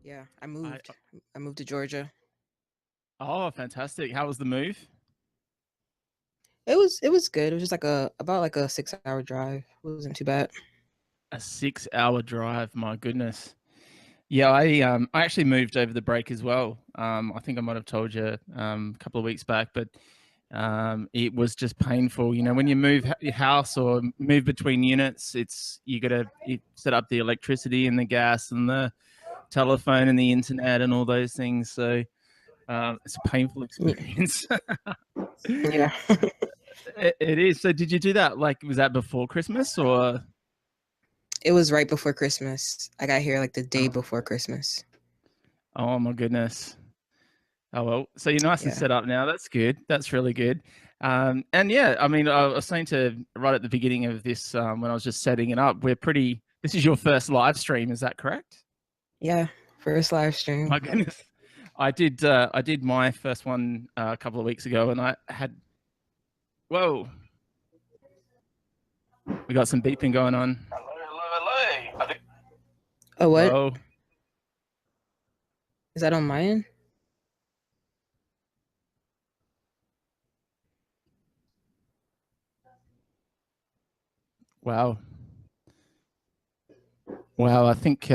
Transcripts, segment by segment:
Yeah, I I moved. I moved to Georgia. Oh, fantastic. How was the move? It was good. It was just like a about like a 6 hour drive. It wasn't too bad. A 6-hour drive. My goodness. Yeah, I actually moved over the break as well. I think I might have told you a couple of weeks back, but it was just painful. You know, when you move your house or move between units, it's you got to set up the electricity and the gas and the telephone and the internet and all those things. So it's a painful Yeah. experience. Yeah. It is. So did you do that? Like, was that before Christmas or? It was right before Christmas. I got here like the day Oh, before Christmas. oh my goodness. Oh well, so you're nice and Yeah. set up now. That's good. That's really good. And yeah, I mean, I was saying to right at the beginning of this when I was just setting it up, we're pretty. This is your first live stream, is that correct? Yeah. First live stream. My goodness, I did my first one a couple of weeks ago, and I had whoa, we got some beeping going on. Hello, hello, hello. Oh, what? Whoa, Is that on my end? wow, wow. I think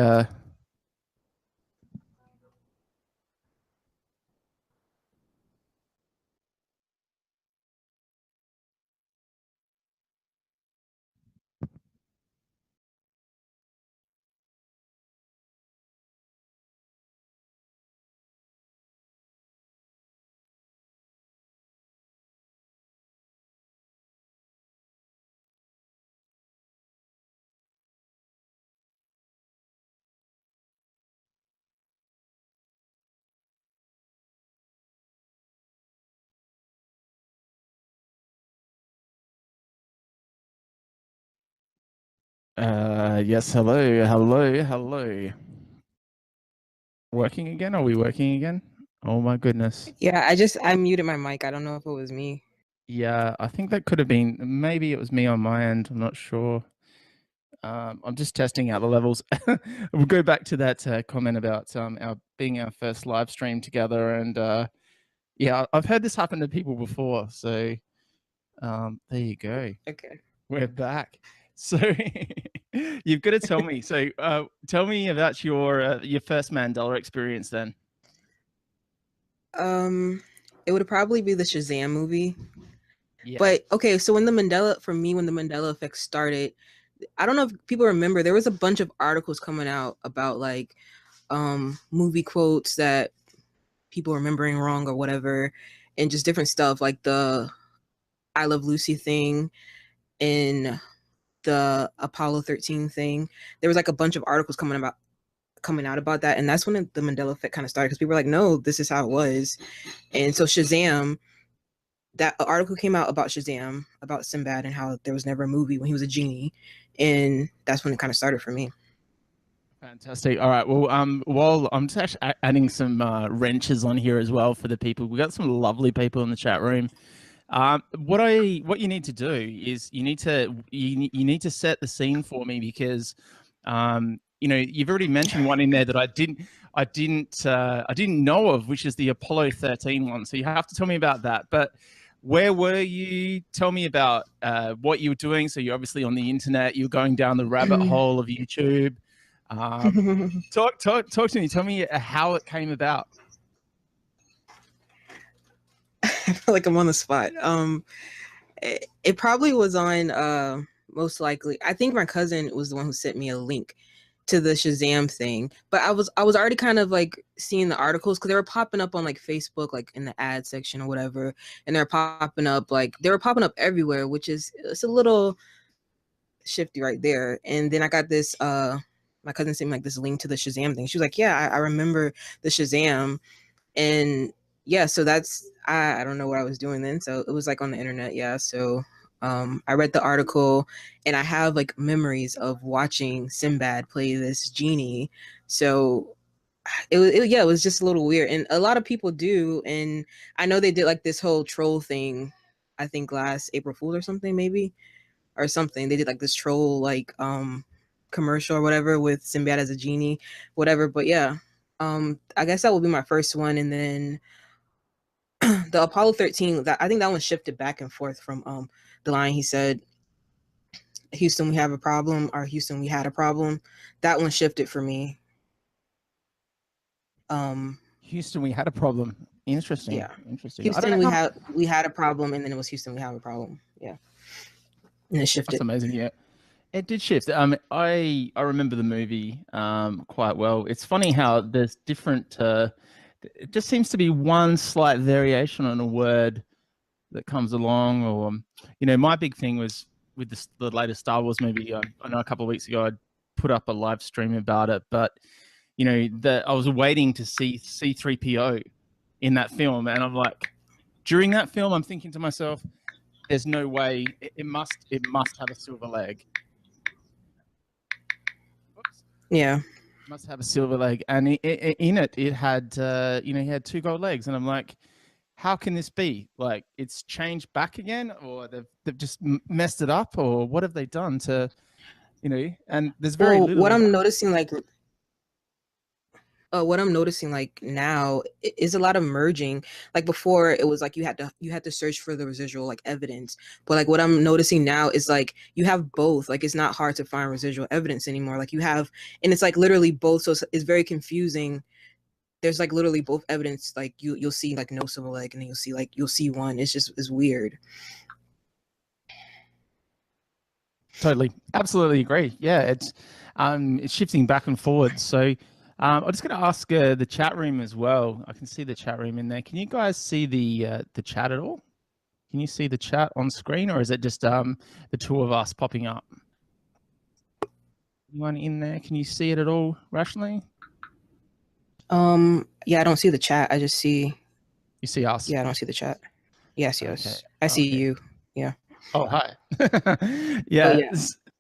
yes. Hello, hello, hello. Working again? Are we working again? Oh my goodness. Yeah, I muted my mic. I don't know if it was me. Yeah, I think that could have been, maybe it was me on my end. I'm not sure. I'm just testing out the levels. We'll go back to that comment about our being our first live stream together, and yeah, I've heard this happen to people before. So there you go. Okay. We're back. So you've got to tell me. So tell me about your first Mandela experience then. Um, it would probably be the Shazam movie. Yeah. But okay, so when the Mandela effect started, I don't know if people remember, there was a bunch of articles coming out about like movie quotes that people remembering wrong or whatever, and just different stuff like the I Love Lucy thing and the Apollo 13 thing. There was like a bunch of articles coming out about that, and that's when the Mandela effect kind of started because people were like, no, this is how it was. And so Shazam, that article came out about Shazam, about Sinbad, and how there was never a movie when he was a genie, and that's when it kind of started for me. Fantastic. All right. Well, while I'm just actually adding some wrenches on here as well for the people. We got some lovely people in the chat room. What you need to do is you need to set the scene for me because you know you've already mentioned one in there that I didn't know of, which is the Apollo 13 one. So you have to tell me about that. But where were you? Tell me about what you were doing. So you're obviously on the internet. You're going down the rabbit hole of YouTube. Talk to me. Tell me how it came about. I feel like I'm on the spot. It probably was on most likely. I think my cousin was the one who sent me a link to the Shazam thing. But I was already kind of like seeing the articles because they were popping up on like Facebook, like in the ad section or whatever, and they were popping up everywhere, which is it's a little shifty right there. And then I got this my cousin sent me like this link to the Shazam thing. She was like, "Yeah, I remember the Shazam," and yeah, so that's I don't know what I was doing then. So it was like on the internet, yeah. So I read the article and I have like memories of watching Sinbad play this genie. So yeah, it was just a little weird. And a lot of people do. And I know they did like this whole troll thing, I think last April Fool's or something, maybe, or something. They did like this troll like commercial or whatever with Sinbad as a genie, whatever. But yeah. I guess that would be my first one, and then the Apollo 13. That I think that one shifted back and forth from the line he said, "Houston, we have a problem," or "Houston, we had a problem." That one shifted for me. Um, Houston, we had a problem. Interesting. yeah, Interesting. I don't Houston, know how. we had a problem, and then it was Houston, we have a problem. Yeah, and it That's shifted. amazing. Yeah. It did shift. I remember the movie quite well. It's funny how there's different. It just seems to be one slight variation on a word that comes along, or my big thing was with the latest Star Wars movie. I know a couple of weeks ago I put up a live stream about it, but that I was waiting to see C3PO in that film, and I'm like, during that film, I'm thinking to myself, "There's no way it must have a silver leg." Whoops. Yeah. Must have a silver leg, and in it had he had two gold legs, and I'm like, how can this be? Like, it's changed back again, or they've just messed it up, or what have they done to And there's very Well, little. what I'm noticing like now is a lot of merging. Like before, it was like you had to search for the residual like evidence. But like what I'm noticing now is like you have both. Like it's not hard to find residual evidence anymore. Like you have, and it's like literally both. So it's very confusing. There's like literally both evidence. Like you'll see like no civil leg, and then you'll see one. It's weird. Totally, absolutely agree. Yeah, it's shifting back and forward. So I'm just going to ask the chat room as well. I can see the chat room in there. Can you guys see the chat at all? Can you see the chat on screen, or is it just the two of us popping up? Anyone in there? Can you see it at all rationally? Yeah, I don't see the chat. I just see. You see us? Yeah, I don't see the chat. Yes, Okay. yes, I see Okay. you. Yeah. Oh, hi. Oh Yeah. yeah.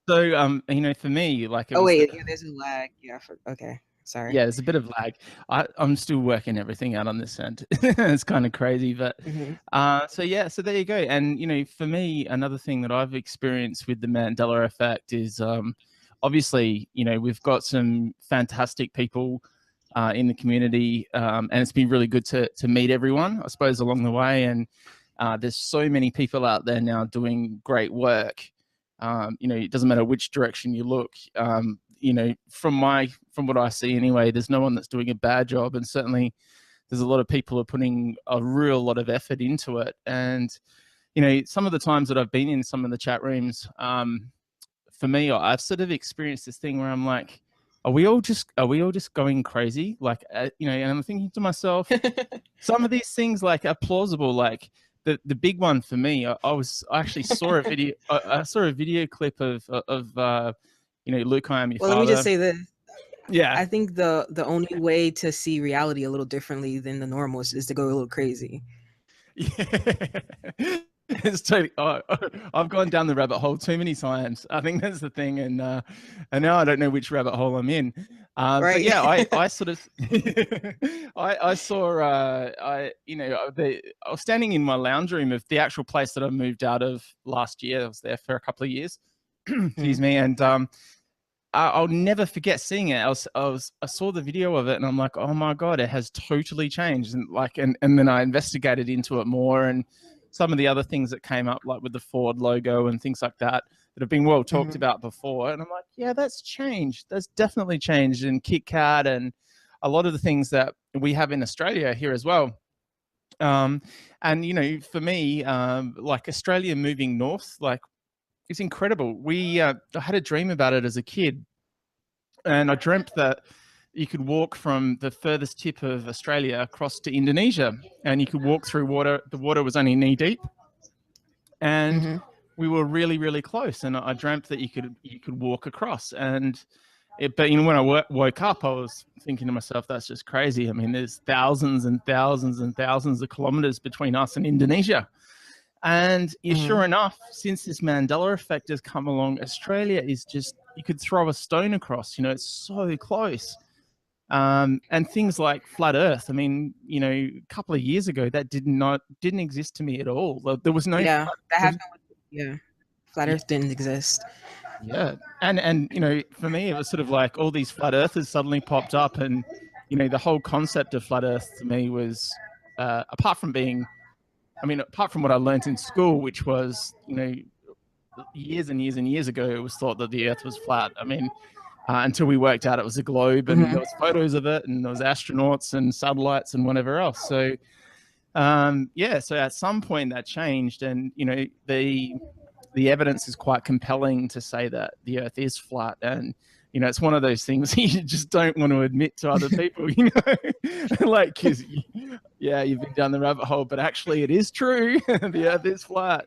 So, for me, like it Oh was wait, yeah, there's a lag. Yeah, okay. Sorry. yeah, there's a bit of lag. I'm still working everything out on this end. It's kind of crazy, but Hmm. so yeah, so there you go. And for me, another thing that I've experienced with the Mandela effect is obviously, we've got some fantastic people in the community, and it's been really good to meet everyone, I suppose, along the way. And there's so many people out there now doing great work. It doesn't matter which direction you look. From what I see anyway, there's no one that's doing a bad job, and certainly there's a lot of people who are putting a real lot of effort into it. And some of the times that I've been in some of the chat rooms, for me, I've sort of experienced this thing where I'm like, are we all just going crazy? Like, and I'm thinking to myself, some of these things like are plausible. Like the big one for me, I actually saw a video. I saw a video clip of Luke, I am your Well, let me just father. say this. Yeah. I think the only way to see reality a little differently than the normal is to go a little crazy. Yeah. It's totally. I've gone down the rabbit hole too many times. I think that's the thing, and now I don't know which rabbit hole I'm in. But Right. yeah, I sort of, I saw, I was standing in my lounge room of the actual place that I moved out of last year. I was there for a couple of years. Excuse Mhm. me, and I'll never forget seeing it. I saw the video of it, and I'm like, oh my god, it has totally changed. And then I investigated into it more, and some of the other things that came up, like with the Ford logo and things like that, that have been well talked Mhm. about before. And I'm like, yeah, that's changed. That's definitely changed. And KitKat and a lot of the things that we have in Australia here as well. And for me, like Australia moving north, like it's incredible. I had a dream about it as a kid, and I dreamt that you could walk from the furthest tip of Australia across to Indonesia, and you could walk through water. The water was only knee deep, and Mhm. we were really, really close. And I dreamt that you could walk across. But when I woke up, I was thinking to myself, that's just crazy. I mean, there's thousands and thousands and thousands of kilometers between us and Indonesia. And Mhm. sure enough, since this Mandela effect has come along, Australia is just, you could throw a stone across, it's so close. And things like flat Earth, I mean, a couple of years ago, that didn't exist to me at all. There was no, Yeah, that there was, happened with yeah. Flat yeah, Earth didn't exist. yeah. And for me, it was sort of like all these flat earthers suddenly popped up, and the whole concept of flat Earth to me was, apart from being, apart from what I learned in school, which was, years and years and years ago, it was thought that the Earth was flat. Until we worked out it was a globe, and there Hmm. was photos of it, and there was astronauts and satellites and whatever else. So, yeah, so at some point that changed, and the evidence is quite compelling to say that the Earth is flat, and it's one of those things you just don't want to admit to other people, like, because yeah, you've been down the rabbit hole, but actually it is true. The Earth is flat.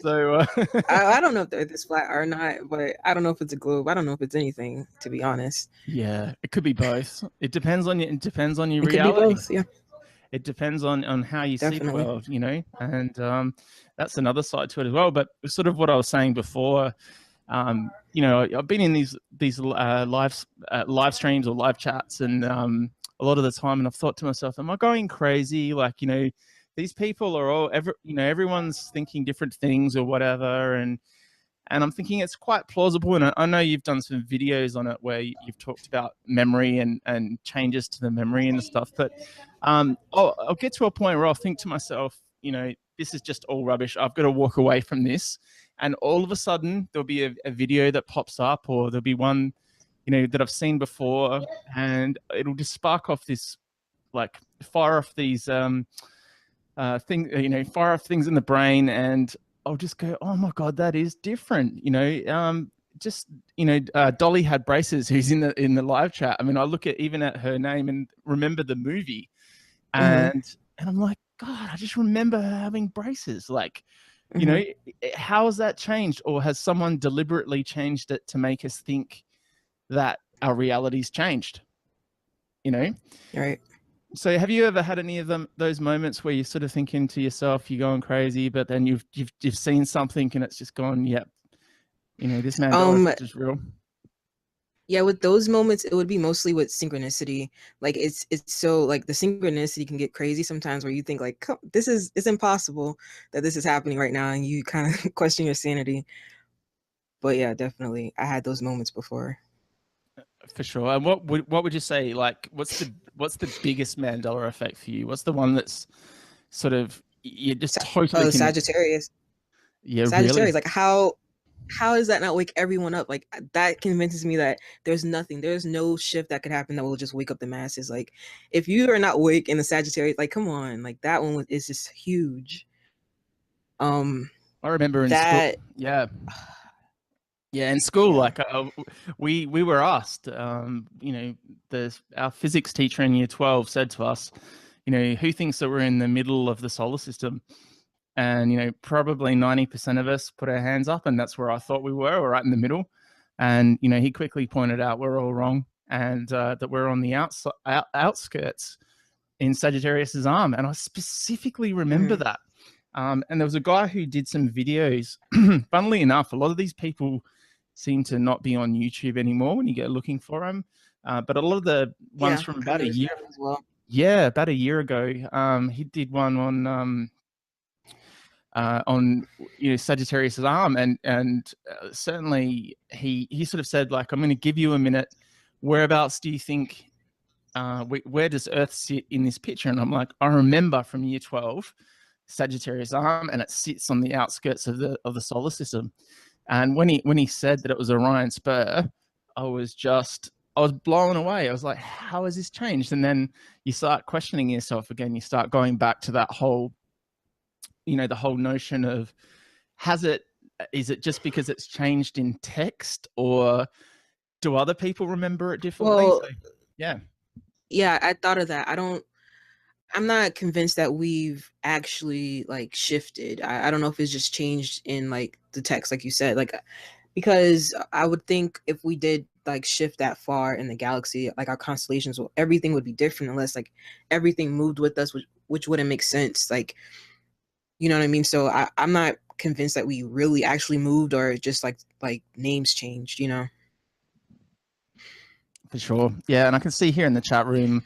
So I don't know if the Earth is flat or not, but I don't know if it's a globe. I don't know if it's anything, to be honest. yeah, it could be both. It depends on your It could be reality. both. Yeah, It depends on how you see the definitely. world, and that's another side to it as well. But sort of what I was saying before, I've been in these live streams or live chats, and a lot of the time, and I've thought to myself, am I going crazy? Like, these people are all everyone's thinking different things or whatever, and I'm thinking it's quite plausible. And I know you've done some videos on it where you've talked about memory and changes to the memory and stuff. But I'll get to a point where I'll think to myself, this is just all rubbish. I've got to walk away from this. And all of a sudden, there'll be a video that pops up, or there'll be one, that I've seen before, and it'll just spark off this, like, fire off these fire off things in the brain, and I'll just go, oh my god, that is different. Dolly had braces, who's in the live chat. I look at even at her name and remember the movie, Hmm. and I'm like, God, I just remember her having braces. Like, Hmm. how has that changed, or has someone deliberately changed it to make us think that our reality's changed? Right. So have you ever had any of those moments where you're sort of thinking to yourself, you're going crazy, but then you've seen something and it's just gone, yep, this Mandela Um, effect is real? yeah, with those moments, it would be mostly with synchronicity. Like it's so like the synchronicity can get crazy sometimes where you think like it's impossible that this is happening right now, and you kind of question your sanity. But yeah, definitely, I had those moments before. For sure. And what would you say, like, what's the biggest Mandela effect for you? What's the one that's sort of you're just totally Sagittarius. yeah, really? Sagittarius, like how does that not wake everyone up? Like that convinces me that there's no shift that could happen that will just wake up the masses. Like if you are not awake in the Sagittarius, like come on, like that one is just huge. Um, I remember in school, that yeah. Yeah, in school, yeah. like, we were asked, our physics teacher in year 12 said to us, who thinks that we're in the middle of the solar system? And, probably 90% of us put our hands up, and that's where I thought we were. We're right in the middle. And, he quickly pointed out we're all wrong, and that we're on the outskirts in Sagittarius's arm. And I specifically remember Hmm. that. And there was a guy who did some videos. Funnily enough, a lot of these people seem to not be on YouTube anymore when you go looking for them. But a lot of the ones Yeah, from I've about a noticed year, that as well. yeah, about a year ago, he did one on Sagittarius's arm, and certainly he sort of said, like, I'm going to give you a minute. Whereabouts do you think? Where does Earth sit in this picture? And I'm like, I remember from year 12, Sagittarius arm, and it sits on the outskirts of the solar system. And when he said that it was Orion Spur, I was blown away. I was like, how has this changed? And then you start questioning yourself again. You start going back to that whole, the whole notion of, is it just because it's changed in text, or do other people remember it differently? Well, So, yeah, yeah, I thought of that. I'm not convinced that we've actually like shifted. I don't know if it's just changed in like the text, like you said, like because I would think if we did like shift that far in the galaxy, like our constellations, everything would be different unless like everything moved with us, which wouldn't make sense. Like, you know what I mean? So I'm not convinced that we really actually moved or just like names changed, you know? for sure. Yeah, and I can see here in the chat room,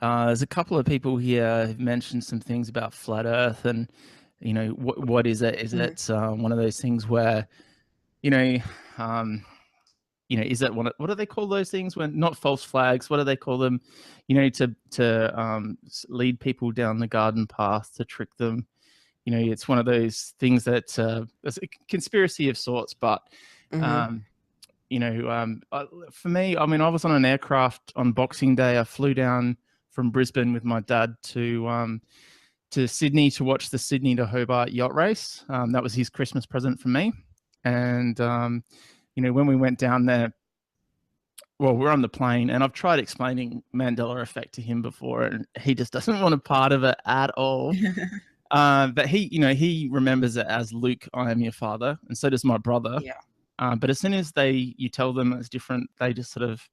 there's a couple of people here who've mentioned some things about flat Earth, and what is it? Is Mhm. it one of those things where you know um, is that what do they call those things when not false flags? What do they call them? To lead people down the garden path, to trick them. It's one of those things that it's a conspiracy of sorts. But Mm-hmm. um, for me, I mean, I was on an aircraft on Boxing Day. I flew down from Brisbane with my dad to Sydney to watch the Sydney to Hobart yacht race. That was his Christmas present for me. And when we went down there, well, we're on the plane, and I've tried explaining Mandela effect to him before, and he just doesn't want a part of it at all. But he remembers it as Luke, I am your father, and so does my brother. Yeah. But as soon as you tell them it's different, they just sort of,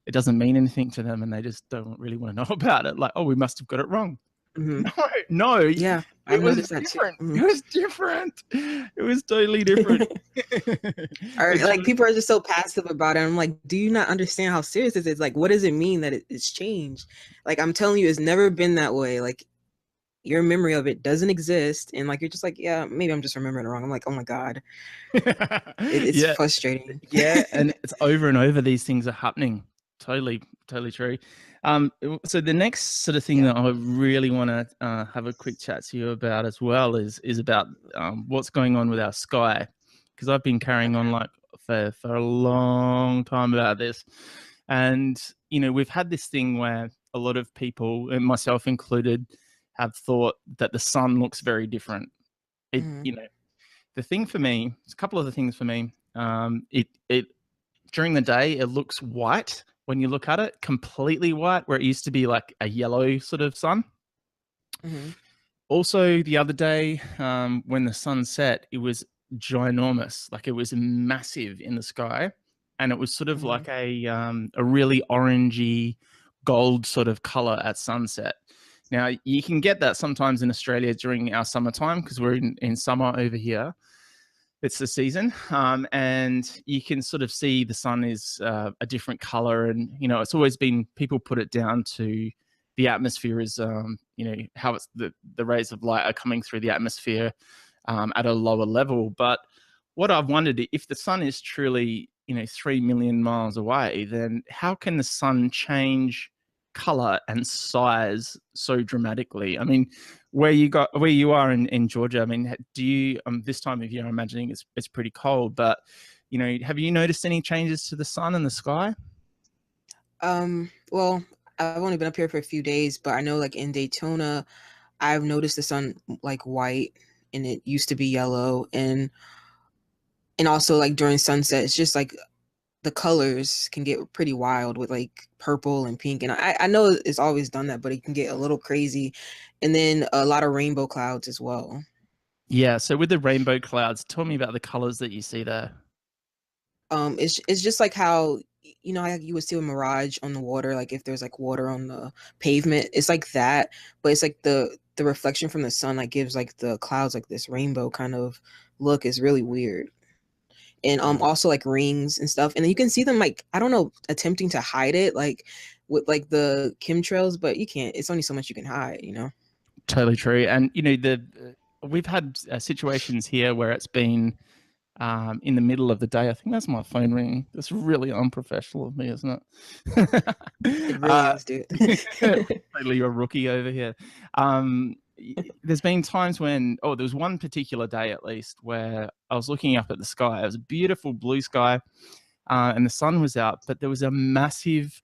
it doesn't mean anything to them, and they just don't really want to know about it. Like, oh, we must have got it wrong. Mm-hmm. No, Yeah, it I've was noticed that too. different. Mm-hmm. It was different. It was totally different. Or like people are just so passive about it. I'm like, do you not understand how serious this is? Like, what does it mean that it's changed? Like, I'm telling you, it's never been that way. Like, your memory of it doesn't exist, and like you're just like, yeah, maybe I'm just remembering it wrong. I'm like, oh my god, it's Yeah, frustrating. yeah, and it's over and over. These things are happening. Totally, totally true. So the next sort of thing Yeah. that I really want to have a quick chat to you about as well is about what's going on with our sky, because I've been carrying on Okay. like for a long time about this, and we've had this thing where a lot of people, and myself included, have thought that the sun looks very different. It Mm-hmm. The thing for me, it's a couple of the things for me. It during the day, it looks white when you look at it, completely white, where it used to be like a yellow sort of sun. Mm-hmm. Also, the other day, when the sun set, it was ginormous, like it was massive in the sky, and it was sort of Mm-hmm. like a really orangey gold sort of color at sunset. Now, you can get that sometimes in Australia during our summertime, because we're in summer over here. It's the season, and you can sort of see the sun is a different color, and it's always been, people put it down to the atmosphere is how it's the rays of light are coming through the atmosphere at a lower level. But what I've wondered, if the sun is truly 3 million miles away, then how can the sun change color and size so dramatically? I mean, where you are in Georgia, I mean, do you this time of year, I'm imagining it's pretty cold, but have you noticed any changes to the sun and the sky? Well, I've only been up here for a few days, but I know like in Daytona, I've noticed the sun like white, and it used to be yellow, and also like during sunset, it's just like the colors can get pretty wild with like purple and pink. And I know it's always done that, but it can get a little crazy. And then a lot of rainbow clouds as well. Yeah, so with the rainbow clouds, tell me about the colors that you see there. It's just like how how you would see a mirage on the water, like if there's like water on the pavement, it's like that, but it's like the reflection from the sun like gives like the clouds like this rainbow kind of look. Is really weird. And also like rings and stuff, and then you can see them like, I don't know, attempting to hide it like with like the chemtrails, but you can't, it's only so much you can hide. Totally true. And we've had situations here where it's been in the middle of the day. I think that's my phone ringing. That's really unprofessional of me, isn't it? It really is, dude. Totally a rookie over here. Um, there's been times when, there was one particular day at least where I was looking up at the sky. It was a beautiful blue sky, and the sun was out, but there was a massive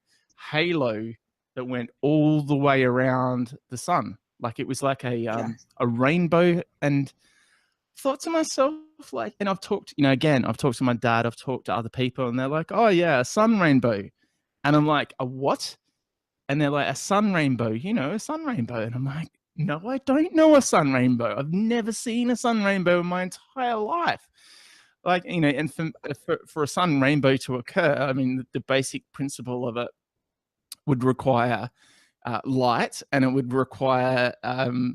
halo that went all the way around the sun. Like it was like Yeah. a rainbow. And thought to myself, like, and I've talked, again, I've talked to my dad, I've talked to other people, and they're like, oh yeah, a sun rainbow. And I'm like, a what? And they're like, a sun rainbow, a sun rainbow. And I'm like, no, I don't know a sun rainbow. I've never seen a sun rainbow in my entire life. Like, and for a sun rainbow to occur, I mean, the basic principle of it would require light, and it would require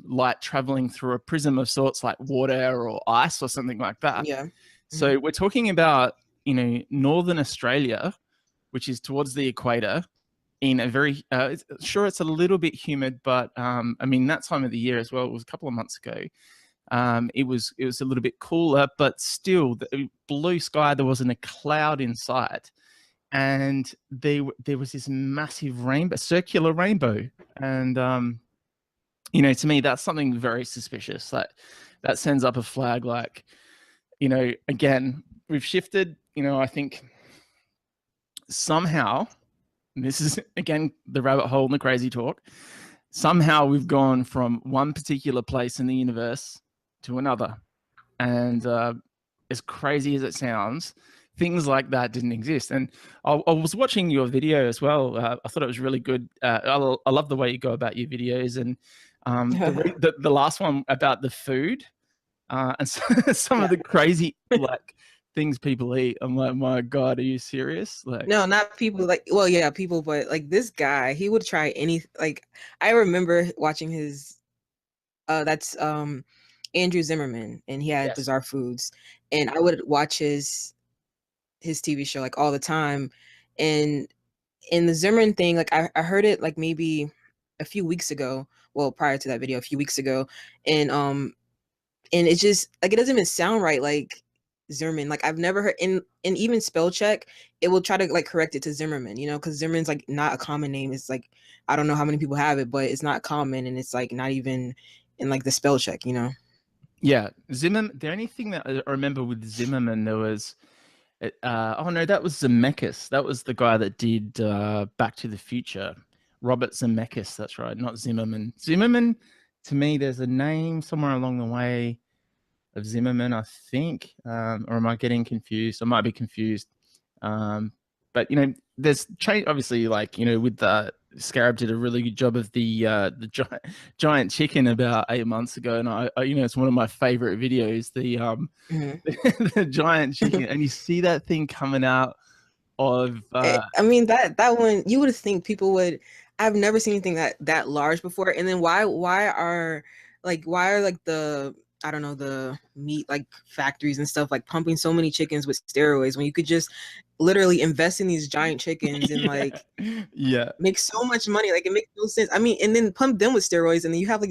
light traveling through a prism of sorts, like water or ice or something like that. Yeah. So we're talking about, northern Australia, which is towards the equator, in a very sure, it's a little bit humid, but I mean, that time of the year as well, it was a couple of months ago. It was a little bit cooler, but still, the blue sky, there wasn't a cloud in sight. and there was this massive rainbow, circular rainbow, and to me that's something very suspicious. That sends up a flag. Like, again, we've shifted. I think somehow, and this is again the rabbit hole and the crazy talk. Somehow we've gone from one particular place in the universe to another, and as crazy as it sounds, things like that didn't exist. And I was watching your video as well. I thought it was really good. I love the way you go about your videos, and the last one about the food and some of the crazy like things people eat. I'm like, my God, are you serious? Like, No, not people like, well, yeah, people, but like this guy, he would try any, like, I remember watching his, that's Andrew Zimmerman, and he had yes, Bizarre Foods, and I would watch his TV show like all the time. And in the Zimmerman thing, like I heard it like maybe a few weeks ago, well, prior to that video, a few weeks ago, and it just like it doesn't even sound right, like Zimmerman. Like I've never heard in even spell check, it will try to like correct it to Zimmerman, because Zimmerman's like not a common name. It's like I don't know how many people have it, but it's not common, and it's like not even in like the spell check. yeah, Zimmerman. The only thing that I remember with Zimmerman, there was oh no, that was Zemeckis. That was the guy that did Back to the Future. Robert Zemeckis, that's right, not Zimmerman. Zimmerman, to me, there's a name somewhere along the way of Zimmerman, I think. Or am I getting confused? I might be confused. But there's change. Obviously, like with the Scarab did a really good job of the giant chicken about 8 months ago, and I it's one of my favorite videos. The Mhm. the giant chicken, and you see that thing coming out of I mean that one you would think people would. I've never seen anything that large before. And then why are like the I don't know the meat like factories and stuff like pumping so many chickens with steroids when you could just literally invest in these giant chickens and yeah, like yeah. make so much money. Like it makes no sense. I mean, and then pump them with steroids, and then you have like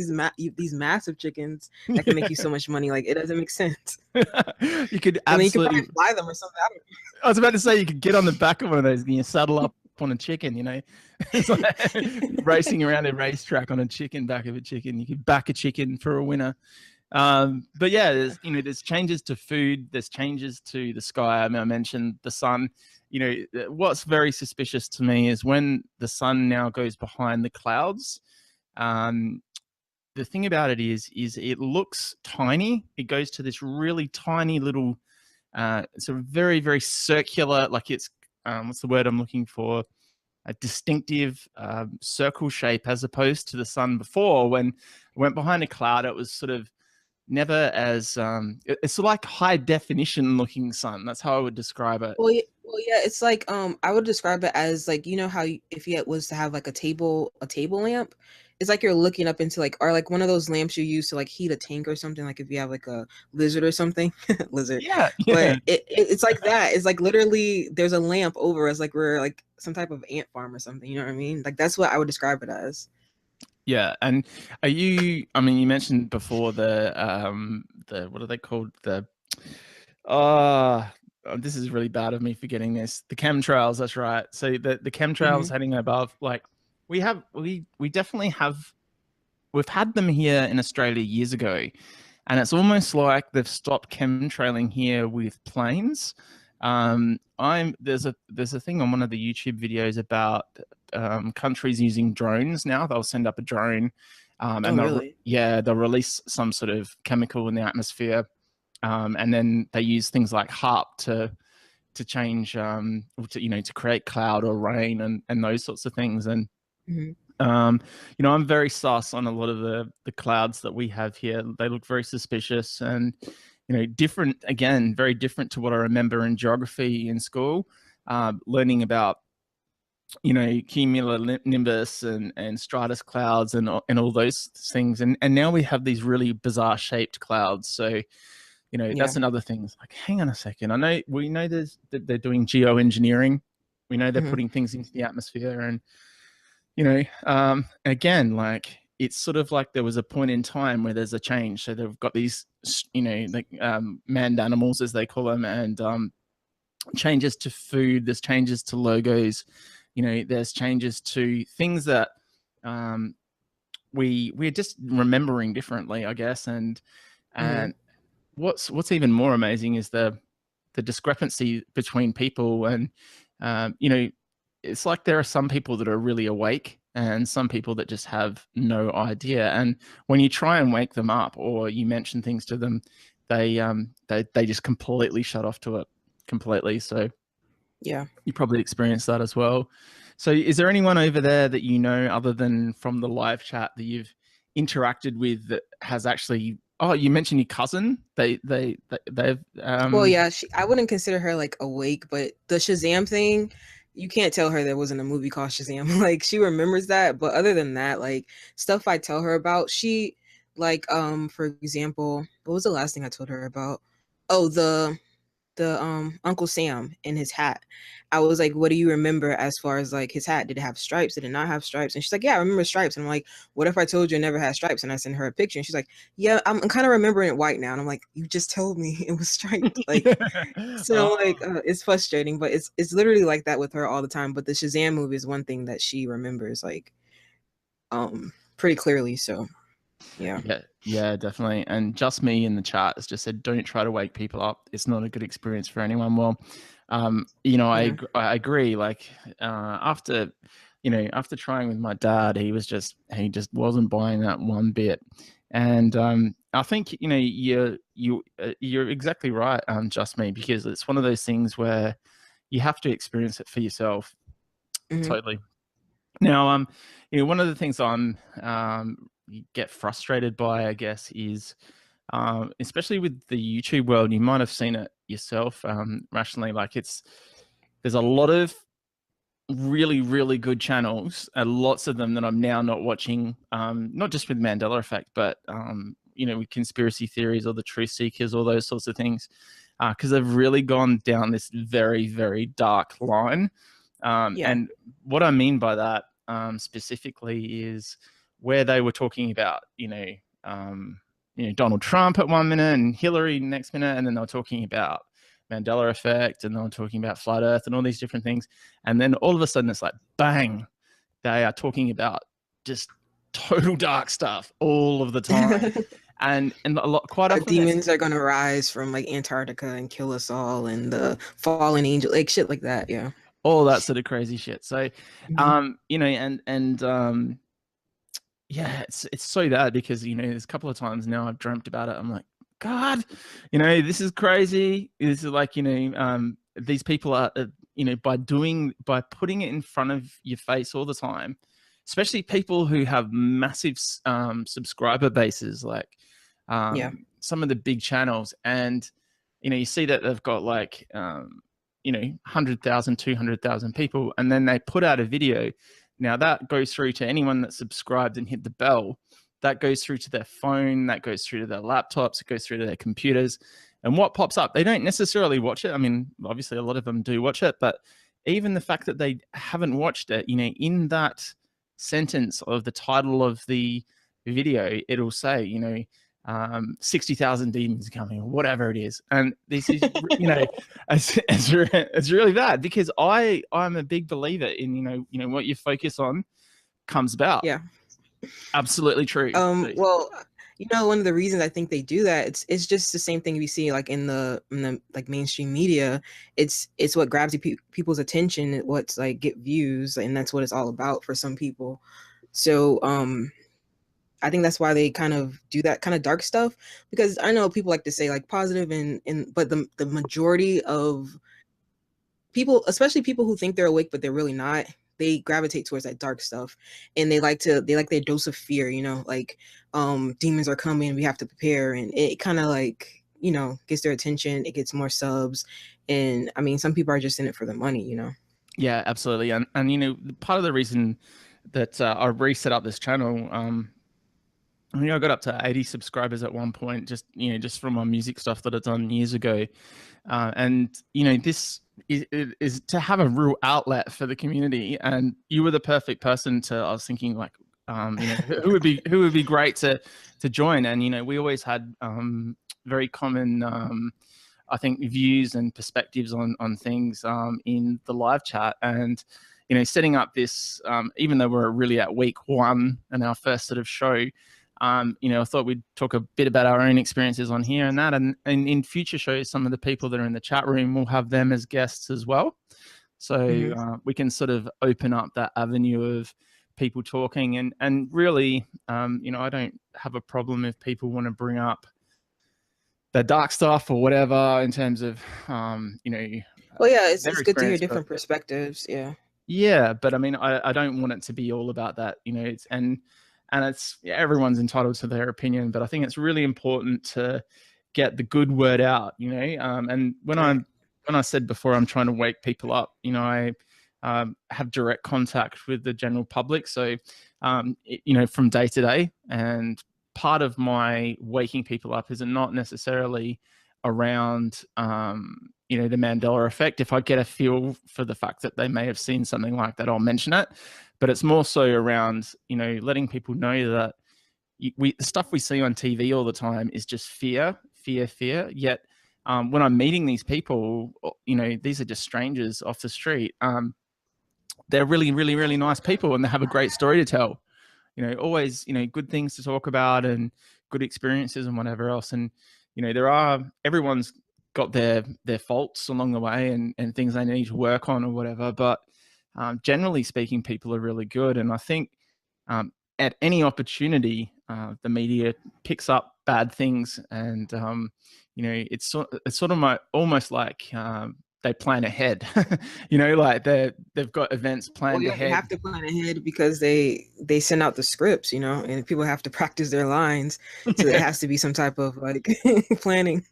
these massive chickens that can make you so much money. Like it doesn't make sense. You could And then you could probably absolutely. fly them or something. I don't know. I was about to say you could get on the back of one of those and you saddle up on a chicken. It's like racing around a racetrack on a chicken, back of a chicken. You could back a chicken for a winner. But yeah, there's changes to food, there's changes to the sky. I mean, I mentioned the sun. What's very suspicious to me is when the sun now goes behind the clouds. The thing about it is it looks tiny. It goes to this really tiny little, sort of very, very circular, like it's, what's the word I'm looking for? A distinctive circle shape, as opposed to the sun before. When it went behind a cloud, it was sort of never as it's like high definition looking sun. That's how I would describe it. Well, yeah, it's like I would describe it as like how if you was to have like a table lamp, it's like you're looking up into like or like one of those lamps you use to like heat a tank or something. Like if you have like a lizard or something, lizard. Yeah, yeah, But it's like that. It's like literally there's a lamp over us, like we're like some type of ant farm or something. You know what I mean? Like that's what I would describe it as. yeah. And I mean, you mentioned before the what are they called? Uh this is really bad of me forgetting this. The chemtrails, that's right. So the chemtrails Hmm. heading above, like we definitely have. We've had them here in Australia years ago, and it's almost like they've stopped chemtrailing here with planes. There's a thing on one of the YouTube videos about countries using drones now. They'll send up a drone, Oh, and really? they'll release some sort of chemical in the atmosphere, and then they use things like HARP to change, to create cloud or rain and those sorts of things. And Hmm. I'm very sus on a lot of the clouds that we have here. They look very suspicious and, different, again, very different to what I remember in geography in school, learning about, cumulonimbus and stratus clouds and all those things. And now we have these really bizarre shaped clouds. So, Yeah. that's another thing. It's like, hang on a second. We know that they're doing geoengineering. We know they're Hmm. putting things into the atmosphere, and again, like it's sort of like there was a point in time where there's a change. So they've got these, like manned animals as they call them, and changes to food, there's changes to logos, you know, there's changes to things that we're just remembering differently, I guess. And what's even more amazing is the discrepancy between people. And you know, it's like there are some people that are really awake and some people that just have no idea. And when you try and wake them up or you mention things to them, they just completely shut off to it completely. So Yeah. you probably experienced that as well. So is there anyone over there that you know, other than from the live chat, that you've interacted with that has actually, oh, you mentioned your cousin, they've Well, yeah, I wouldn't consider her like awake, but the Shazam thing, you can't tell her there wasn't a movie called Shazam. Like she remembers that, but other than that, like stuff I tell her about, she like for example, what was the last thing I told her about? Oh, the Uncle Sam and his hat. I was like, what do you remember as far as like his hat? Did it have stripes? Did it not have stripes? And she's like, yeah, I remember stripes. And I'm like, what if I told you it never had stripes? And I sent her a picture and she's like, yeah, I'm kind of remembering it white now. And I'm like, you just told me it was striped. Like, so I'm like, oh, it's frustrating, but it's literally like that with her all the time. But the Shazam movie is one thing that she remembers like pretty clearly. So yeah. yeah, definitely. And just me in the chat has just said, don't try to wake people up. It's not a good experience for anyone. Well, you know, Yeah. I agree. Like after, you know, after trying with my dad, he just wasn't buying that one bit. And I think, you know, you're exactly right, just me, because it's one of those things where you have to experience it for yourself. Hmm. Totally. Now, you know, one of the things I'm get frustrated by, I guess, is especially with the YouTube world. You might have seen it yourself, rationally. Like there's a lot of really, really good channels, and lots of them that I'm now not watching. Not just with Mandela Effect, but you know, with conspiracy theories or the truth seekers, all those sorts of things, because they've really gone down this very, very dark line. Yeah. And what I mean by that specifically is where they were talking about, you know, Donald Trump at one minute and Hillary next minute, and then they were talking about Mandela effect, and they were talking about flat Earth and all these different things, and then all of a sudden it's like bang, they are talking about just total dark stuff all of the time, and a lot, quite often it's Demons are gonna rise from like Antarctica and kill us all, and the fallen angel, like shit like that. Yeah. all that sort of crazy shit. So, Hmm. you know, and yeah, it's so bad because, you know, there's a couple of times now I've dreamt about it. I'm like, God, you know, this is crazy. This is like, you know, these people are, you know, by putting it in front of your face all the time, especially people who have massive subscriber bases, like Yeah. some of the big channels, and you know, you see that they've got like you know, 100,000, 200,000 people, and then they put out a video. Now that goes through to anyone that subscribed and hit the bell. That goes through to their phone, that goes through to their laptops, it goes through to their computers. And what pops up, they don't necessarily watch it. I mean, obviously a lot of them do watch it, but even the fact that they haven't watched it, you know, in that sentence of the title of the video, it'll say, you know, 60,000 demons coming, or whatever it is. And this is, you know, it's really bad, because I'm a big believer in, you know, what you focus on comes about. Yeah. Absolutely true. Well, you know, one of the reasons I think they do that, it's just the same thing we see like in the like mainstream media. It's what grabs people's attention, what's like get views, and that's what it's all about for some people. So I think that's why they kind of do that kind of dark stuff, because I know people like to say like positive and but the majority of people, especially people who think they're awake but they're really not, they gravitate towards that dark stuff, and they like their dose of fear, you know, like demons are coming, we have to prepare, and it kind of like, you know, gets their attention, it gets more subs, and I mean some people are just in it for the money, you know. Yeah, absolutely. And you know, part of the reason that I reset up this channel, I think I got up to 80 subscribers at one point, just, you know, just from my music stuff that I'd done years ago. And, you know, this is to have a real outlet for the community. And you were the perfect person to, I was thinking like, you know, who would be great to join. And, you know, we always had very common I think, views and perspectives on things in the live chat. And setting up this, even though we're really at week 1 and our first sort of show, I thought we'd talk a bit about our own experiences on here and that, and in future shows, some of the people that are in the chat room, we'll have them as guests as well. So we can sort of open up that avenue of people talking, and really, I don't have a problem if people want to bring up the dark stuff or whatever in terms of, well, yeah, it's their good to hear experience. different perspectives. Yeah, but I mean, I don't want it to be all about that. It's it's everyone's entitled to their opinion, but I think it's really important to get the good word out. And when Right. I said before, I'm trying to wake people up. I have direct contact with the general public, so from day to day, and part of my waking people up is not necessarily around the Mandela effect. If I get a feel for the fact that they may have seen something like that, I'll mention it. But it's more so around letting people know that the stuff we see on TV all the time is just fear. Yet when I'm meeting these people, these are just strangers off the street. They're really, really, really nice people, and they have a great story to tell. Always, good things to talk about and good experiences and whatever else. And, everyone's got their faults along the way, and things they need to work on or whatever. But generally speaking, people are really good. And I think at any opportunity, the media picks up bad things, and, it's sort of almost like they plan ahead. Like they've got events Well, planned yeah, they ahead. have to plan ahead because they send out the scripts, and people have to practice their lines, so there has to be some type of like planning.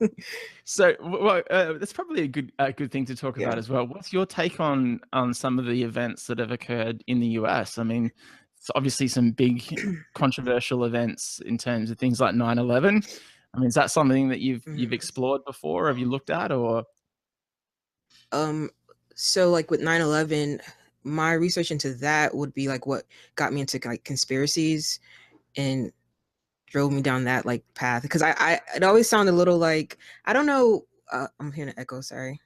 So, well, that's probably a good thing to talk about Yeah. as well. What's your take on some of the events that have occurred in the US? I mean, it's obviously some big controversial events in terms of things like 9/11. I mean, is that something that you've Mhm. explored before? Have you looked at, or? Um, so like with 9/11, my research into that would be like what got me into like conspiracies and drove me down that like path because I it always sounded a little like I don't know. I'm hearing an echo. Sorry.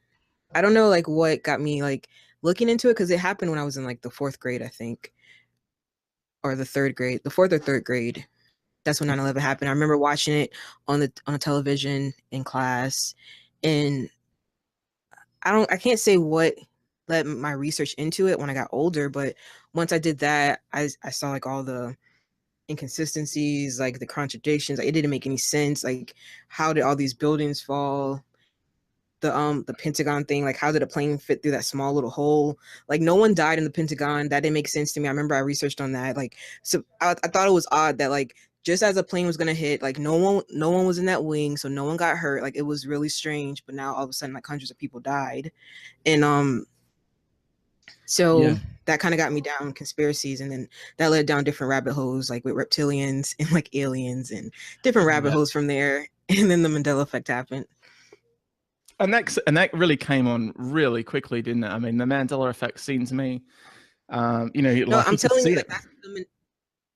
I don't know like what got me like looking into it because it happened when I was in like the fourth grade, I think, or the third grade, the fourth or third grade. That's when 9/11 happened. I remember watching it on the television in class, and I can't say what led my research into it when I got older, but once I did that, I saw like all the inconsistencies, like the contradictions. Like, it didn't make any sense. Like, how did all these buildings fall? The Pentagon thing, like how did a plane fit through that small little hole? Like no one died in the Pentagon. That didn't make sense to me. I remember I researched on that. Like so I thought it was odd that like just as a plane was gonna hit, like no one was in that wing, so no one got hurt. Like it was really strange. But now all of a sudden like hundreds of people died. And so Yeah, that kind of got me down conspiracies, and then that led down different rabbit holes like with reptilians and like aliens and different rabbit yeah. holes from there. And then the Mandela effect happened. And that really came on really quickly, didn't it? I mean, the Mandela effect seems to me, No, like I'm you could telling you, see like it. that's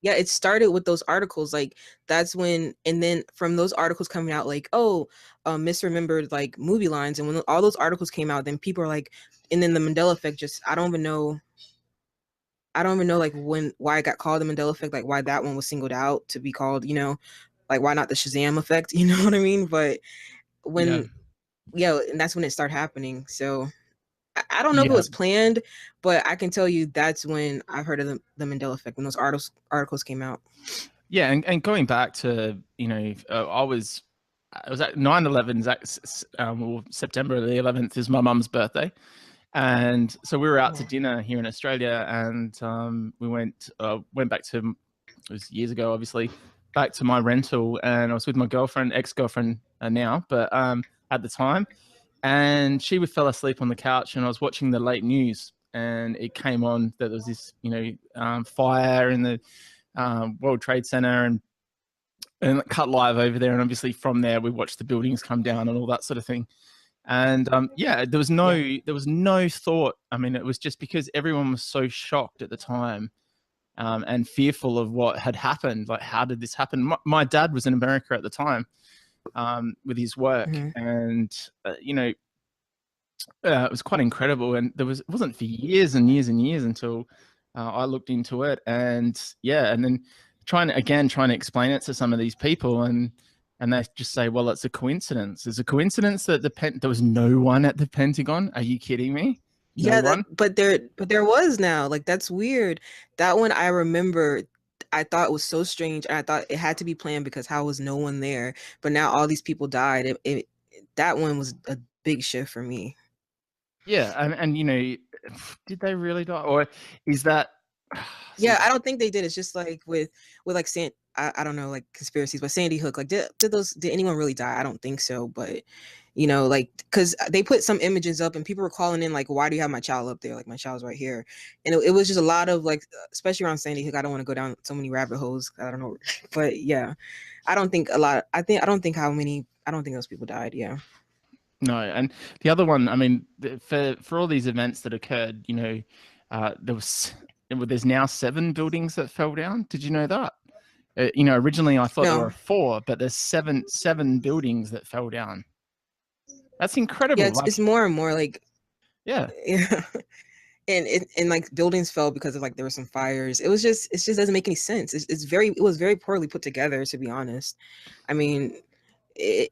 yeah, it started with those articles. Like that's when, and then from those articles coming out, like, oh, misremembered like movie lines. And when all those articles came out, then people are like, and then the Mandela effect just, I don't even know like why it got called the Mandela effect, like why that one was singled out to be called, like why not the Shazam effect, you know what I mean? But Yeah, when, yeah, and that's when it started happening. So I don't know if it yeah. was planned, but I can tell you that's when I've heard of the Mandela effect when those articles came out. Yeah, and going back to, I was at 9/11, well, September the 11th is my mum's birthday. And so we were out to Oh, dinner here in Australia, and we went back to, it was years ago, obviously, back to my rental, and I was with my girlfriend, ex-girlfriend now, but at the time, and she fell asleep on the couch, and I was watching the late news, and it came on that there was this, fire in the World Trade Center, and cut live over there, and obviously from there we watched the buildings come down and all that sort of thing. And yeah, yeah. there was no thought. I mean, it was just because everyone was so shocked at the time, and fearful of what had happened. Like, how did this happen? My dad was in America at the time, with his work, Mm-hmm. and it was quite incredible. And it wasn't for years and years and years until I looked into it, and yeah, and then trying to explain it to some of these people, and they just say, well, it's a coincidence. It's a coincidence that there was no one at the Pentagon. Are you kidding me? No Yeah, one. but there was now. Like that's weird. That one I remember I thought it was so strange and I thought it had to be planned because how was no one there? But now all these people died. That one was a big shift for me. Yeah, and did they really die, or is that Yeah, see? I don't think they did. It's just like with like I don't know like conspiracies, but Sandy Hook, like did anyone really die? I don't think so, but like because they put some images up and people were calling in like, why do you have my child up there? Like my child's right here, and it was just a lot of like, especially around Sandy Hook. I don't want to go down so many rabbit holes. I don't know, but yeah, I don't think a lot. I don't think how many. I don't think those people died. Yeah. No, and the other one, I mean, for all these events that occurred, there's now 7 buildings that fell down. Did you know that? Originally I thought there were No. 4, but there's seven buildings that fell down. That's Yeah, incredible. it's Like, more and more like yeah, yeah. And like buildings fell because of like there were some fires. It just doesn't make any sense. It was very poorly put together, to be honest. I mean, it,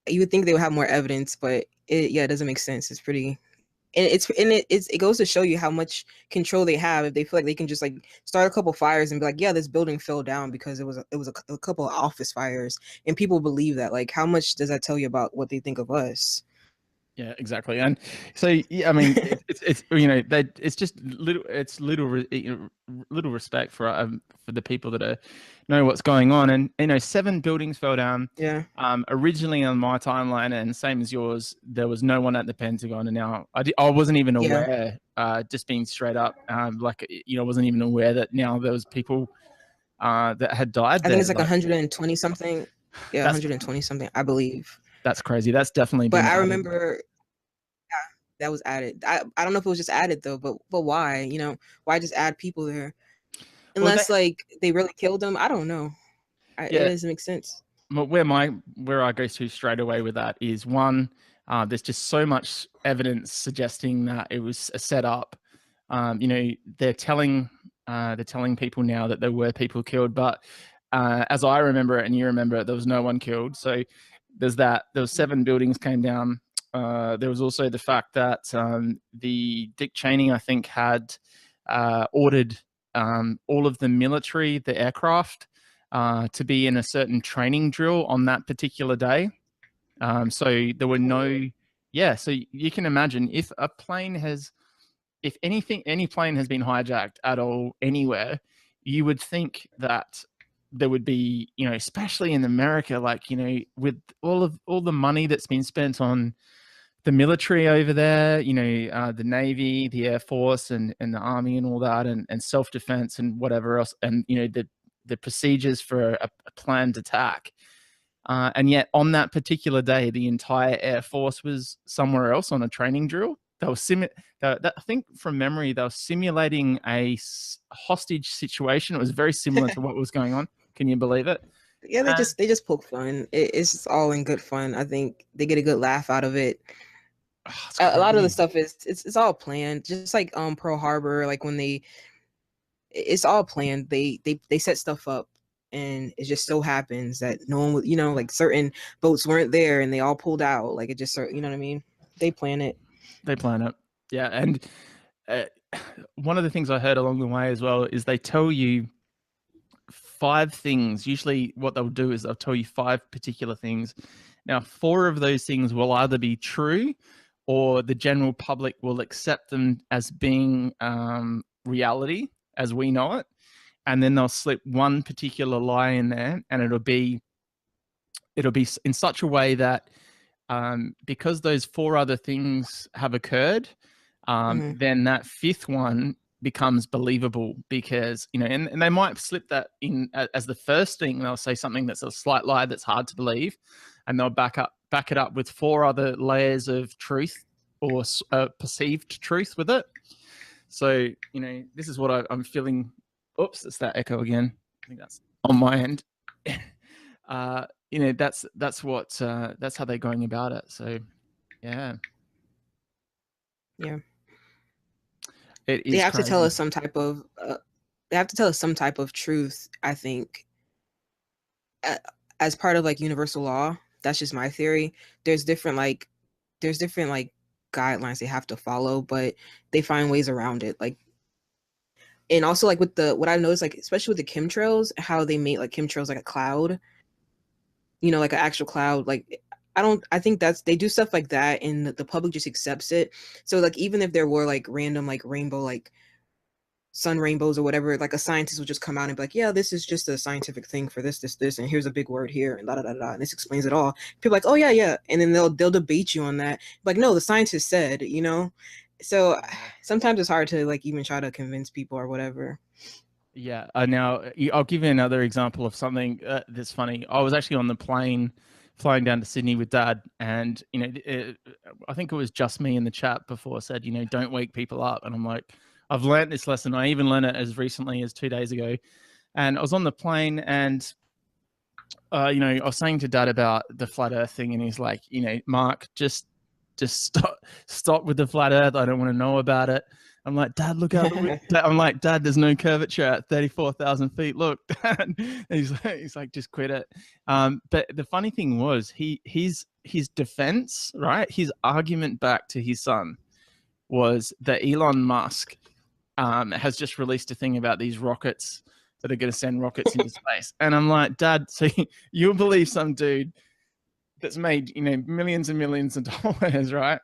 you would think they would have more evidence, but it doesn't make sense. It's pretty it goes to show you how much control they have if they feel like they can just like start a couple fires and be like, yeah, this building fell down because a couple of office fires, and people believe that. Like, how much does that tell you about what they think of us? yeah, exactly. And so, yeah, I mean, it's it's just little respect for the people that know what's going on. And 7 buildings fell down. Yeah, Originally on my timeline, and same as yours, there was no one at the Pentagon. And now I wasn't even yeah. aware. Just being straight up, wasn't even aware that now there was people that had died I think it's there. like Like, 120 something. Yeah, that's 120 something, I believe. that's crazy. That's definitely But been I added. remember that was added. I don't know if it was just added though, but why? Why just add people there? Well, they Unless like they really killed them. I don't know. It yeah. doesn't make sense. Where I go to straight away with that is one, there's just so much evidence suggesting that it was a setup. They're telling people now that there were people killed, but as I remember it and you remember it, there was no one killed. So there's that. There was 7 buildings came down. There was also the fact that the Dick Cheney, I think, had ordered all of the military, the aircraft, to be in a certain training drill on that particular day. So there were no, yeah. So you can imagine if any plane has been hijacked at all anywhere, you would think that there would be, especially in America, like, with all the money that's been spent on the military over there, the Navy, the Air Force, and the Army, and all that, and self defense and whatever else, and the procedures for a planned attack. And yet, on that particular day, the entire Air Force was somewhere else on a training drill. They were I think from memory, they were simulating a hostage situation. It was very similar to what was going on. Can you believe it? Yeah, Uh, they just poke fun. It's just all in good fun. I think they get a good laugh out of it. it's A lot of the crazy. stuff it's all planned. Just like Pearl Harbor, like when it's all planned. They set stuff up, and it just so happens that no one would, like certain boats weren't there, and they all pulled out. Like it just, you know what I mean? They plan it. They plan it. Yeah, and uh, one of the things I heard along the way as well is they tell you 5 things. Usually, what they'll do is they'll tell you 5 particular things. Now, 4 of those things will either be true, or the general public will accept them as being reality as we know it. And then they'll slip one particular lie in there, and it'll be in such a way that because those 4 other things have occurred, Hmm. then that 5th one becomes believable, because and they might slip that in as the first thing. They'll say something that's a slight lie that's hard to believe, and they'll back it up with 4 other layers of truth, or perceived truth with it. So this is what I'm feeling. Oops, it's that echo again. I think that's on my end. that's what that's how they're going about it. So yeah, Yeah. it They is have to tell crazy. us some type of they have to tell us some type of truth, I think, uh, as part of like universal law. That's just my theory. There's different like there's different like guidelines they have to follow, but they find ways around it. Like, and also like with the what I've noticed, like especially with the chemtrails, how they make like chemtrails like a cloud, like an actual cloud. Like, I think that's they do stuff like that, and the public just accepts it. So like even if there were like random like rainbow like sun rainbows or whatever, like a scientist would just come out and be like, yeah, this is just a scientific thing for this, and here's a big word here, and da da da da, and this explains it all. People are like, oh yeah, yeah, and then they'll debate you on that. Like, no, the scientist said. So Yeah. sometimes it's hard to like even try to convince people or whatever. Yeah. Now I'll give you another example of something that's funny. I was actually on the plane flying down to Sydney with Dad, and I think it was just me in the chat before said, don't wake people up, and I'm like, I've learned this lesson. I even learned it as recently as 2 days ago, and I was on the plane, and I was saying to Dad about the flat Earth thing, and he's like, Mark, just stop with the flat Earth. I don't want to know about it. I'm like, Dad, look out the window. I'm like, Dad, there's no curvature at 34,000 feet. Look, Dad. And he's like, just quit it. But the funny thing was, his defense, right? His argument back to his son was that Elon Musk has just released a thing about these rockets that are going to send rockets into space. And I'm like, Dad, so you believe some dude that's made, millions and millions of dollars, right?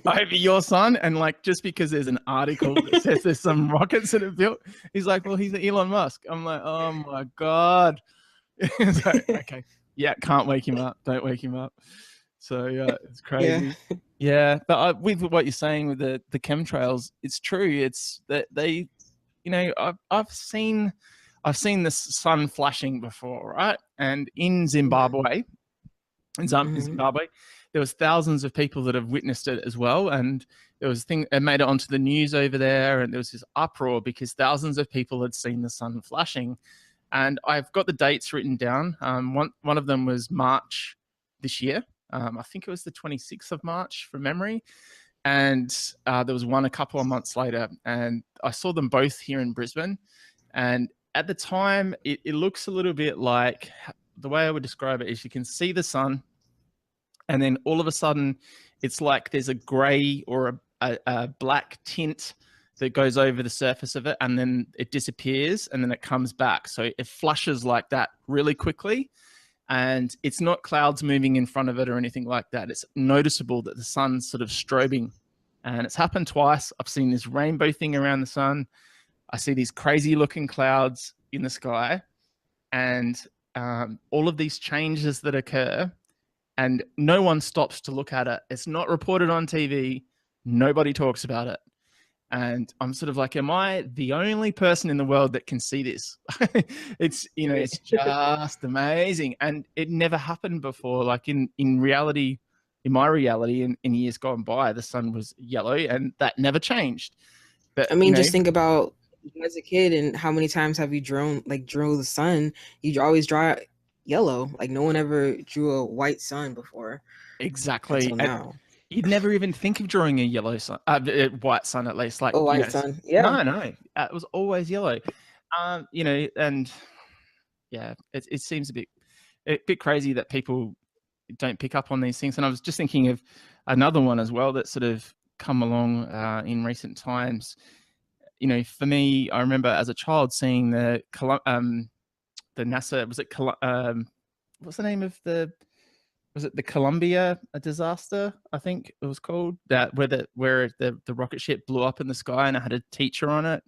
Over your son, and like just because there's an article that says there's some rockets that are built, he's like, well, he's Elon Musk. I'm like, oh my god. It's like, okay, yeah, can't wake him up. Don't wake him up. So yeah, it's Yeah. crazy. Yeah, but with what you're saying with the chemtrails, it's true. It's that they, I've seen the sun flashing before, right? And in Zimbabwe, in Hmm. Zimbabwe, there was thousands of people that have witnessed it as well, and there was thing it made it onto the news over there, and there was this uproar because thousands of people had seen the sun flashing. And I've got the dates written down. One of them was March this year. I think it was the 26th of March from memory. And there was one a couple of months later, and I saw them both here in Brisbane. And at the time, it looks a little bit like, the way I would describe it is, you can see the sun, and then all of a sudden, it's like there's a gray or a black tint that goes over the surface of it, and then it disappears, and then it comes back. So it flushes like that really quickly, and it's not clouds moving in front of it or anything like that. It's noticeable that the sun's sort of strobing, and it's happened twice. I've seen this rainbow thing around the sun. I see these crazy looking clouds in the sky, and all of these changes that occur, and no one stops to look at it. It's not reported on TV. Nobody talks about it. And I'm sort of like, am I the only person in the world that can see this? It's just amazing. And it never happened before. Like in reality, in my reality, in years gone by, the sun was yellow, and that never changed. But I mean, just think about you as a kid and how many times have you drew the sun? You always draw yellow. Like no one ever drew a white sun before exactly. until And now. you'd never even think of drawing a yellow sun, white sun at least. Like, A white sun. Yeah. no, it was always yellow. And yeah, it seems a bit crazy that people don't pick up on these things. And I was just thinking of another one as well that sort of come along in recent times. For me, I remember as a child seeing the NASA. What's the name of the? Was it the Columbia disaster? I think it was called that, where the rocket ship blew up in the sky, and it had a teacher on it.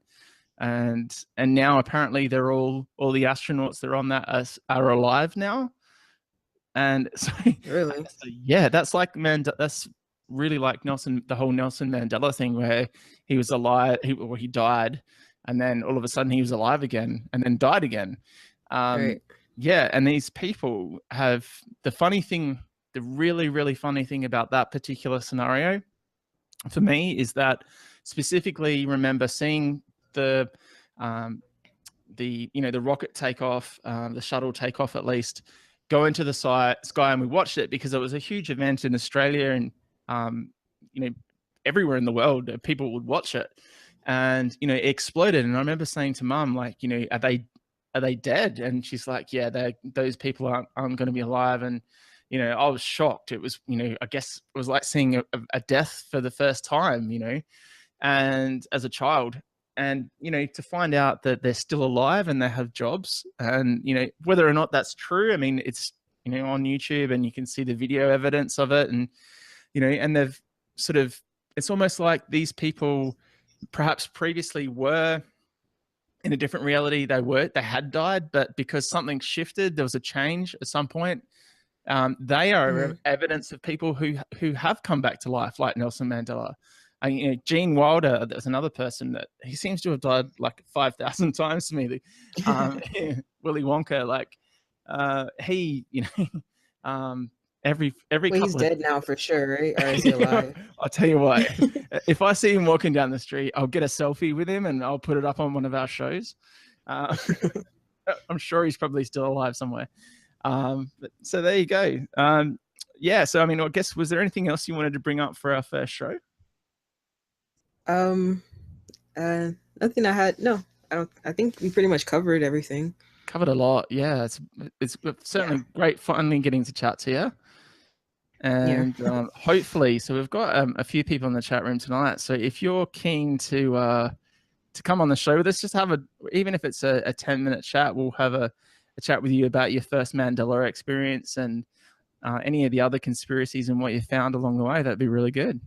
And now apparently they're all the astronauts that are on that are alive now. And so, Really. so yeah, that's like, man, that's really like the whole Nelson Mandela thing, where he was alive, he died, and then all of a sudden he was alive again, and then died again. Um, Right. yeah, and these people have the really, really funny thing about that particular scenario for me is that specifically remember seeing the um, the the rocket takeoff, the shuttle takeoff at least, go into the sky, and we watched it because it was a huge event in Australia and you know everywhere in the world. People would watch it, and it exploded. And I remember saying to Mum, like, are they dead? And she's like, yeah, those people aren't going to be alive. And I was shocked. It was I guess it was like seeing a death for the first time, and as a child. And to find out that they're still alive and they have jobs, and whether or not that's true, I mean, it's on YouTube and you can see the video evidence of it. And and they've sort of, it's almost like these people perhaps previously were in a different reality. They had died, but because something shifted, there was a change at some point. They are evidence of people who have come back to life, like Nelson Mandela. Gene Wilder, there's another person that he seems to have died like 5,000 times to me. Willy Wonka, like he, every Well, he's couple of dead now for sure, right? Or is he alive? I'll tell you what, if I see him walking down the street, I'll get a selfie with him and I'll put it up on one of our shows. I'm sure he's probably still alive somewhere. So there you go. Yeah. So I mean, I guess, was there anything else you wanted to bring up for our first show? Nothing I had. No, I don't. I think we pretty much covered everything. Covered a lot. Yeah. It's certainly great finally getting to chat to you. And hopefully, so we've got a few people in the chat room tonight. So if you're keen to come on the show with us, just have even if it's a 10-minute chat, we'll have a chat with you about your first Mandela experience and any of the other conspiracies and what you found along the way. That'd be really good.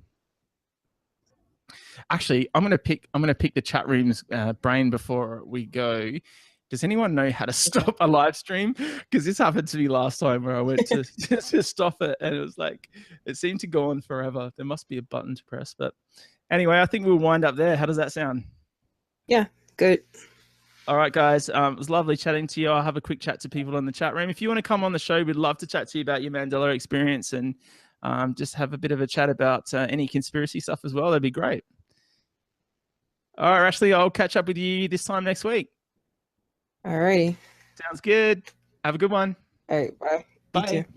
Actually, I'm gonna pick the chat room's brain before we go. Does anyone know how to stop a live stream? Because this happened to me last time where I went to to stop it, and it was like it seemed to go on forever. There must be a button to press, but anyway, I think we'll wind up there. How does that sound? Yeah, good. All right, guys. It was lovely chatting to you. I'll have a quick chat to people in the chat room. If you want to come on the show, we'd love to chat to you about your Mandela experience and just have a bit of a chat about any conspiracy stuff as well. That'd be great. All right, Ashley, I'll catch up with you this time next week. All righty. Sounds good. Have a good one. All right, bye. Bye. You too.